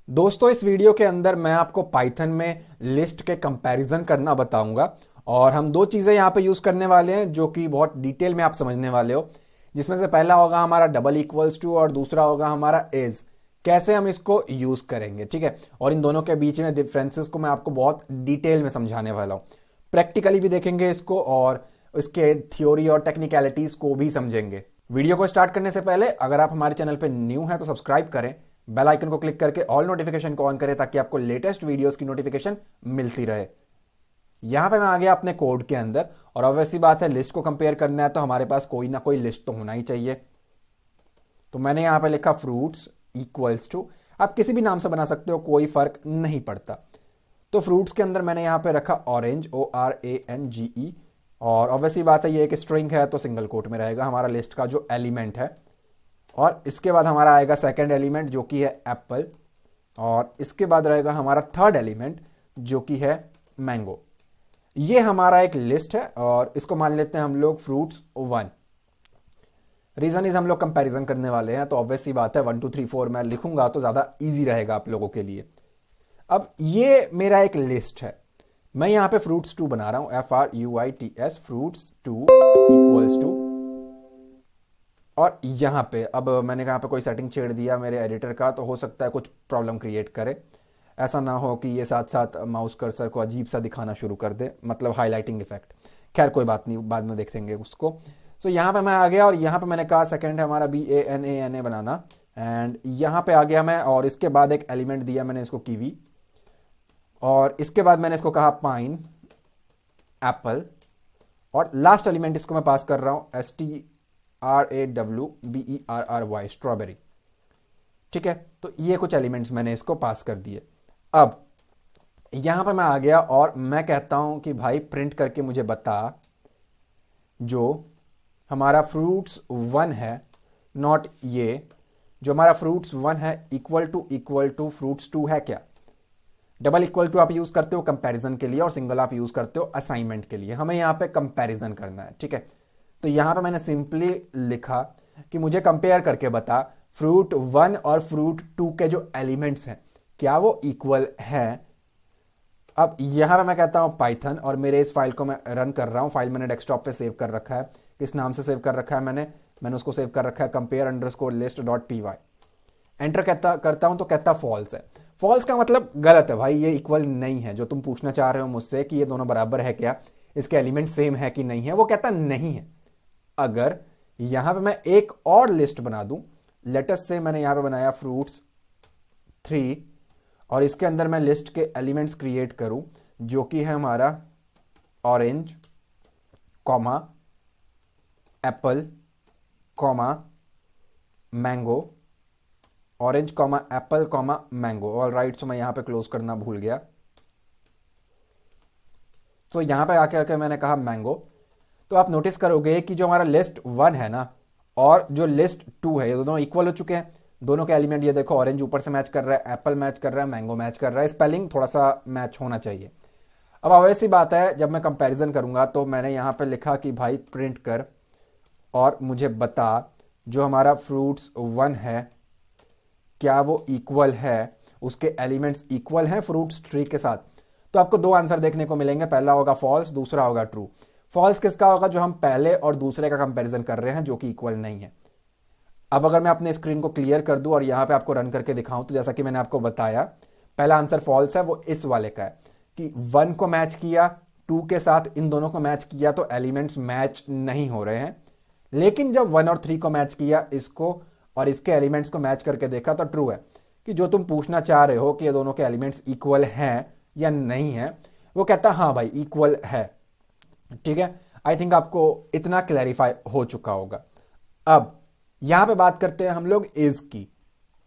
दोस्तों, इस वीडियो के अंदर मैं आपको पाइथन में लिस्ट के कंपैरिजन करना बताऊंगा। और हम दो चीज़ें यहाँ पे यूज़ करने वाले हैं जो कि बहुत डिटेल में आप समझने वाले हो। जिसमें से पहला होगा हमारा डबल इक्वल्स टू और दूसरा होगा हमारा इज। कैसे हम इसको यूज़ करेंगे, ठीक है। और इन दोनों के बीच में डिफरेंसेस को मैं आपको बहुत डिटेल में समझाने वाला हूँ। प्रैक्टिकली भी देखेंगे इसको और इसके थ्योरी और टेक्निकलिटीज़ को भी समझेंगे। वीडियो को स्टार्ट करने से पहले अगर आप हमारे चैनल पर न्यू हैं तो सब्सक्राइब करें, बेल आइकन को क्लिक करके ऑल नोटिफिकेशन को ऑन करें ताकि आपको लेटेस्ट वीडियोस की नोटिफिकेशन मिलती रहे। यहां पे मैं आ गया अपने कोड के अंदर और ऑब्वियसली बात है, लिस्ट को कंपेयर करना है तो हमारे पास कोई ना कोई लिस्ट तो होना ही चाहिए। तो मैंने यहां पे लिखा फ्रूट्स इक्वल्स टू, आप किसी भी नाम से बना सकते हो, कोई फर्क नहीं पड़ता। तो फ्रूट्स के अंदर मैंने यहां पे रखा ऑरेंज, ORANGE। और ऑब्वियसली बात है, ये एक स्ट्रिंग है तो सिंगल कोट में रहेगा हमारा लिस्ट का जो एलिमेंट है। और इसके बाद हमारा आएगा सेकंड एलिमेंट जो कि है एप्पल। और इसके बाद रहेगा हमारा थर्ड एलिमेंट जो कि है मैंगो। ये हमारा एक लिस्ट है और इसको मान लेते हैं हम लोग फ्रूट्स 1। रीजन इज हम लोग कंपैरिजन करने वाले हैं तो ऑब्वियस सी बात है 1 2 3 4 मैं लिखूंगा तो ज़्यादा ईजी रहेगा आप लोगों के लिए। अब ये मेरा एक लिस्ट है, मैं यहां पे फ्रूट्स 2 बना रहा हूं, FRUITS फ्रूट्स 2 इक्वल्स टू। और यहाँ पे अब मैंने यहाँ पे कोई सेटिंग छेड़ दिया मेरे एडिटर का तो हो सकता है कुछ प्रॉब्लम क्रिएट करे। ऐसा ना हो कि ये साथ साथ माउस कर्सर को अजीब सा दिखाना शुरू कर दे, मतलब हाईलाइटिंग इफेक्ट। खैर कोई बात नहीं, बाद में देखेंगे उसको। सो यहाँ पे मैं आ गया और यहाँ पे मैंने कहा सेकंड है हमारा BANANA बनाना। एंड यहाँ पे आ गया मैं और इसके बाद एक एलिमेंट दिया मैंने इसको कीवी। और इसके बाद मैंने इसको कहा पाइन, एप्पल। और लास्ट एलिमेंट इसको मैं पास कर रहा हूँ STRAWBERRY स्ट्रॉबेरी। ठीक है, तो ये कुछ एलिमेंट्स मैंने इसको पास कर दिए। अब यहां पर मैं आ गया और मैं कहता हूं कि भाई प्रिंट करके मुझे बता जो हमारा फ्रूट्स 1 है, नॉट ये जो हमारा फ्रूट्स 1 है इक्वल टू फ्रूट्स 2 है क्या। डबल इक्वल टू आप यूज करते हो कंपैरिजन के लिए और सिंगल आप यूज करते हो असाइनमेंट के लिए। हमें यहां पे कंपैरिजन करना है, ठीक है। तो यहां पे मैंने सिंपली लिखा कि मुझे कंपेयर करके बता फ्रूट 1 और फ्रूट 2 के जो एलिमेंट्स हैं क्या वो इक्वल है। अब यहां पे मैं कहता हूं पाइथन और मेरे इस फाइल को मैं रन कर रहा हूं। फाइल मैंने डेस्कटॉप पे सेव कर रखा है। किस नाम से सेव कर रखा है मैंने उसको सेव कर रखा है compare_list.py। एंटर करता हूं तो कहता फॉल्स है। फॉल्स का मतलब गलत है भाई, ये इक्वल नहीं है। जो तुम पूछना चाह रहे हो मुझसे कि ये दोनों बराबर है क्या, इसके एलिमेंट सेम है कि नहीं है, वो कहता नहीं है। अगर यहां पे मैं एक और लिस्ट बना दूं, लेटेस्ट से मैंने यहां पे बनाया फ्रूट्स 3 और इसके अंदर मैं लिस्ट के एलिमेंट्स क्रिएट करूं जो कि है हमारा orange comma apple comma mango, orange comma apple comma mango. All right, so मैं यहां पे क्लोज करना भूल गया। तो यहां पे आकर मैंने कहा मैंगो। तो आप नोटिस करोगे कि जो हमारा लिस्ट 1 है ना और जो लिस्ट 2 है ये दोनों इक्वल हो चुके हैं। दोनों के एलिमेंट ये देखो, ऑरेंज ऊपर से मैच कर रहा है, एप्पल मैच कर रहा है, मैंगो मैच कर रहा है। स्पेलिंग थोड़ा सा मैच होना चाहिए। अब ऑब्वियस बात है, जब मैं कंपैरिजन करूंगा तो मैंने यहां पे लिखा कि भाई प्रिंट कर और मुझे बता जो हमारा फ्रूट्स 1 है क्या वो इक्वल है, उसके एलिमेंट्स इक्वल हैं फ्रूट्स 3 के साथ। तो आपको दो आंसर देखने को मिलेंगे, पहला होगा फॉल्स, दूसरा होगा ट्रू। फॉल्स किसका होगा, जो हम पहले और दूसरे का कंपैरिजन कर रहे हैं जो कि इक्वल नहीं है। अब अगर मैं अपने स्क्रीन को क्लियर कर दूं और यहां पे आपको रन करके दिखाऊं तो जैसा कि मैंने आपको बताया, पहला आंसर फॉल्स है, वो इस वाले का है कि 1 को मैच किया 2 के साथ, इन दोनों को मैच किया तो एलिमेंट्स मैच नहीं हो रहे हैं। लेकिन जब 1 और 3 को मैच किया, इसको और इसके एलिमेंट्स को मैच करके देखा तो ट्रू है कि जो तुम पूछना चाह रहे हो कि ये दोनों के एलिमेंट्स इक्वल हैं या नहीं है, वो कहता हाँ भाई इक्वल है। ठीक है, आई थिंक आपको इतना क्लैरिफाई हो चुका होगा। अब यहां पे बात करते हैं हम लोग इज की।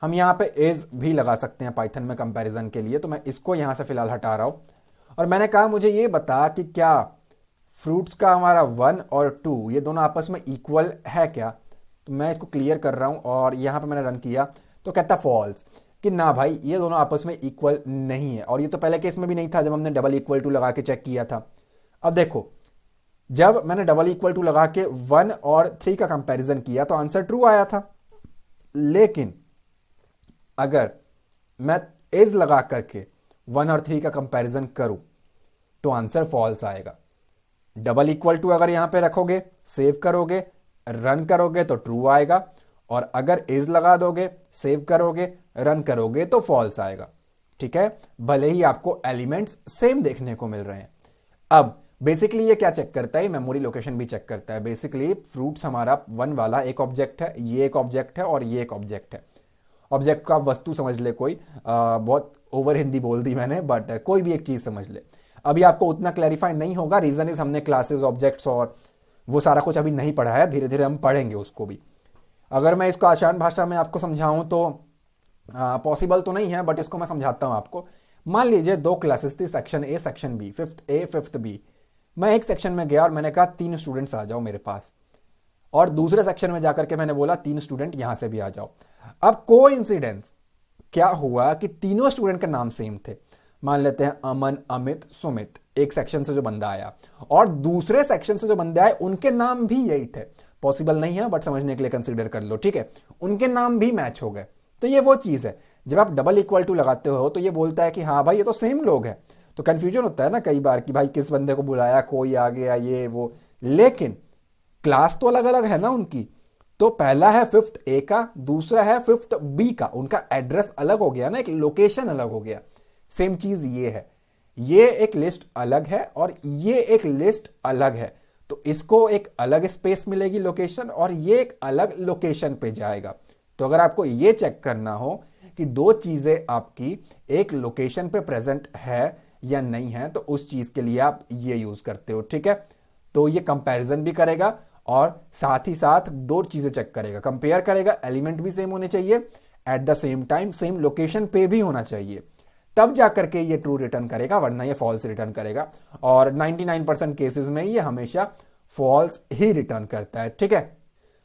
हम यहां पे इज भी लगा सकते हैं पाइथन में कंपैरिजन के लिए, तो मैं इसको यहां से फिलहाल हटा रहा हूं। और मैंने कहा मुझे ये बता कि क्या फ्रूट्स का हमारा 1 और 2 ये दोनों आपस में इक्वल है क्या। तो मैं इसको क्लियर कर रहा हूं और यहां पे मैंने रन किया तो कहता फॉल्स कि ना भाई ये दोनों आपस में इक्वल नहीं है। और ये तो पहले केस में भी नहीं था जब हमने डबल इक्वल टू लगा के चेक किया था। अब देखो, जब मैंने डबल इक्वल टू लगा के 1 और 3 का कंपैरिजन किया तो आंसर ट्रू आया था। लेकिन अगर मैं इज लगा करके 1 और 3 का कंपैरिजन करूं तो आंसर फॉल्स आएगा। डबल इक्वल टू अगर यहां पे रखोगे, सेव करोगे, रन करोगे तो ट्रू आएगा, और अगर इज लगा दोगे, सेव करोगे, रन करोगे तो फॉल्स आएगा। ठीक है, भले ही आपको एलिमेंट्स सेम देखने को मिल रहे हैं। अब बेसिकली ये क्या चेक करता है, मेमोरी लोकेशन भी चेक करता है। बेसिकली फ्रूट्स हमारा 1 वाला एक ऑब्जेक्ट है, ये एक ऑब्जेक्ट है और ये एक ऑब्जेक्ट है। ऑब्जेक्ट को आप वस्तु समझ ले कोई, बहुत ओवर हिंदी बोल दी मैंने, बट कोई भी एक चीज समझ ले। अभी आपको उतना क्लैरिफाई नहीं होगा, रीजन इज हमने क्लासेस, ऑब्जेक्ट्स और वो सारा कुछ अभी नहीं पढ़ा है, धीरे धीरे हम पढ़ेंगे उसको भी। अगर मैं इसको आसान भाषा में आपको समझाऊं तो पॉसिबल तो नहीं है, बट इसको मैं समझाता हूं आपको। मान लीजिए 2 क्लासेस थी, section A section B, 5th A 5th B. मैं एक सेक्शन में गया और मैंने कहा 3 स्टूडेंट्स आ जाओ मेरे पास, और दूसरे सेक्शन में जाकर के मैंने बोला 3 स्टूडेंट यहां से भी आ जाओ। अब कोइंसिडेंस क्या हुआ कि तीनों स्टूडेंट का नाम सेम थे। मान लेते हैं अमन, अमित, सुमित, एक सेक्शन से जो बंदा आया, और दूसरे सेक्शन से जो बंदे आए उनके नाम भी यही थे। पॉसिबल नहीं है, बट समझने के लिए कंसीडर कर लो। ठीक है, उनके नाम भी मैच हो गए। तो ये वो चीज है, जब आप डबल इक्वल टू लगाते हो तो ये बोलता है कि हाँ भाई ये तो सेम लोग हैं। तो कंफ्यूजन होता है ना कई बार कि भाई किस बंदे को बुलाया, कोई आ गया ये वो, लेकिन क्लास तो अलग अलग है ना उनकी। तो पहला है 5th ए का, दूसरा है 5th बी का, उनका एड्रेस अलग हो गया ना, एक लोकेशन अलग हो गया। सेम चीज ये है, ये एक लिस्ट अलग है और ये एक लिस्ट अलग है, तो इसको एक अलग स्पेस मिलेगी लोकेशन, और ये एक अलग लोकेशन पे जाएगा। तो अगर आपको ये चेक करना हो कि 2 चीजें आपकी एक लोकेशन पे प्रेजेंट है या नहीं है, तो उस चीज के लिए आप ये यूज करते हो। ठीक है, तो ये कंपैरिजन भी करेगा और साथ ही साथ 2 चीजें चेक करेगा, कंपेयर करेगा, एलिमेंट भी सेम होने चाहिए, at the same time same location पे भी होना चाहिए, तब जाकर के ये ट्रू रिटर्न करेगा, वरना ये फॉल्स रिटर्न करेगा। और 99% केसेस में ये हमेशा फॉल्स ही रिटर्न करता है। ठीक है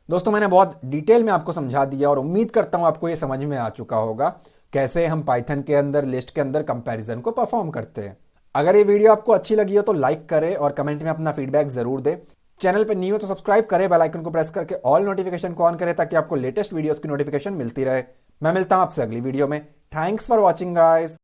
दोस्तों, मैंने बहुत डिटेल में आपको समझा दिया और उम्मीद करता हूं आपको ये समझ में आ चुका होगा कैसे हम पाइथन के अंदर लिस्ट के अंदर कंपैरिजन को परफॉर्म करते हैं। अगर ये वीडियो आपको अच्छी लगी हो तो लाइक करें और कमेंट में अपना फीडबैक जरूर दें। चैनल पर न्यू है तो सब्सक्राइब करें, बेल आइकन को प्रेस करके ऑल नोटिफिकेशन को ऑन करें ताकि आपको लेटेस्ट वीडियोस की नोटिफिकेशन मिलती रहे। मैं मिलता हूं आपसे अगली वीडियो में। Thanks for watching guys.